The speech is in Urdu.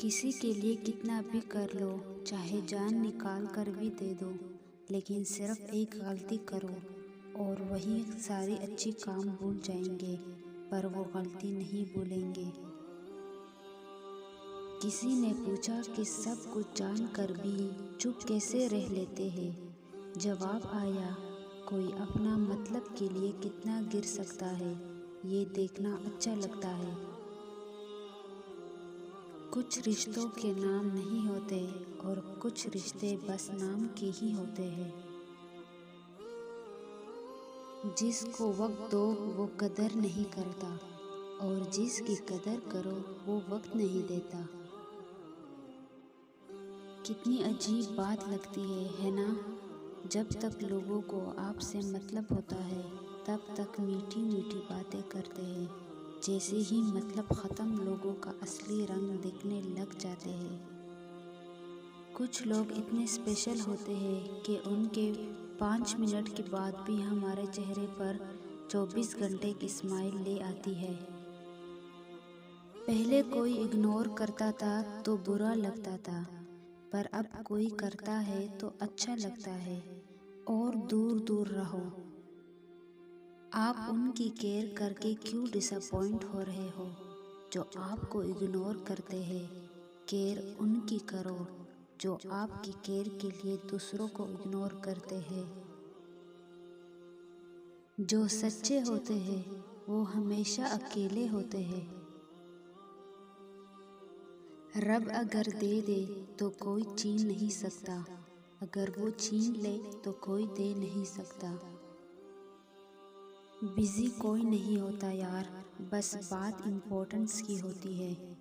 کسی کے لیے کتنا بھی کر لو، چاہے جان نکال کر بھی دے دو، لیکن صرف ایک غلطی کرو اور وہی ساری اچھی کام بھول جائیں گے، پر وہ غلطی نہیں بھولیں گے۔ کسی نے پوچھا کہ سب کچھ جان کر بھی چپ کیسے رہ لیتے ہیں؟ جواب آیا، کوئی اپنا مطلب کے لیے کتنا گر سکتا ہے، یہ دیکھنا اچھا لگتا ہے۔ کچھ رشتوں کے نام نہیں ہوتے اور کچھ رشتے بس نام کے ہی ہوتے ہیں۔ جس کو وقت دو وہ قدر نہیں کرتا، اور جس کی قدر کرو وہ وقت نہیں دیتا۔ کتنی عجیب بات لگتی ہے نا؟ جب تک لوگوں کو آپ سے مطلب ہوتا ہے تب تک میٹھی میٹھی باتیں کرتے ہیں، جیسے ہی مطلب ختم لوگوں کا اصلی رنگ دکھنے لگ جاتے ہیں۔ کچھ لوگ اتنے اسپیشل ہوتے ہیں کہ ان کے 5 منٹ کے بعد بھی ہمارے چہرے پر 24 گھنٹے کی اسمائل لے آتی ہے۔ پہلے کوئی اگنور کرتا تھا تو برا لگتا تھا، پر اب کوئی کرتا ہے تو اچھا لگتا ہے، اور دور دور رہو۔ آپ ان کی کیئر کر کے کیوں ڈس اپوائنٹ ہو رہے ہو جو آپ کو اگنور کرتے ہیں؟ کیئر ان کی کرو جو آپ کی کیئر کے لیے دوسروں کو اگنور کرتے ہیں۔ جو سچے ہوتے ہیں وہ ہمیشہ اکیلے ہوتے ہیں۔ رب اگر دے دے تو کوئی چھین نہیں سکتا، اگر وہ چھین لے تو کوئی دے نہیں سکتا۔ بزی کوئی نہیں ہوتا یار، بس بات امپورٹنس کی ہوتی ہے۔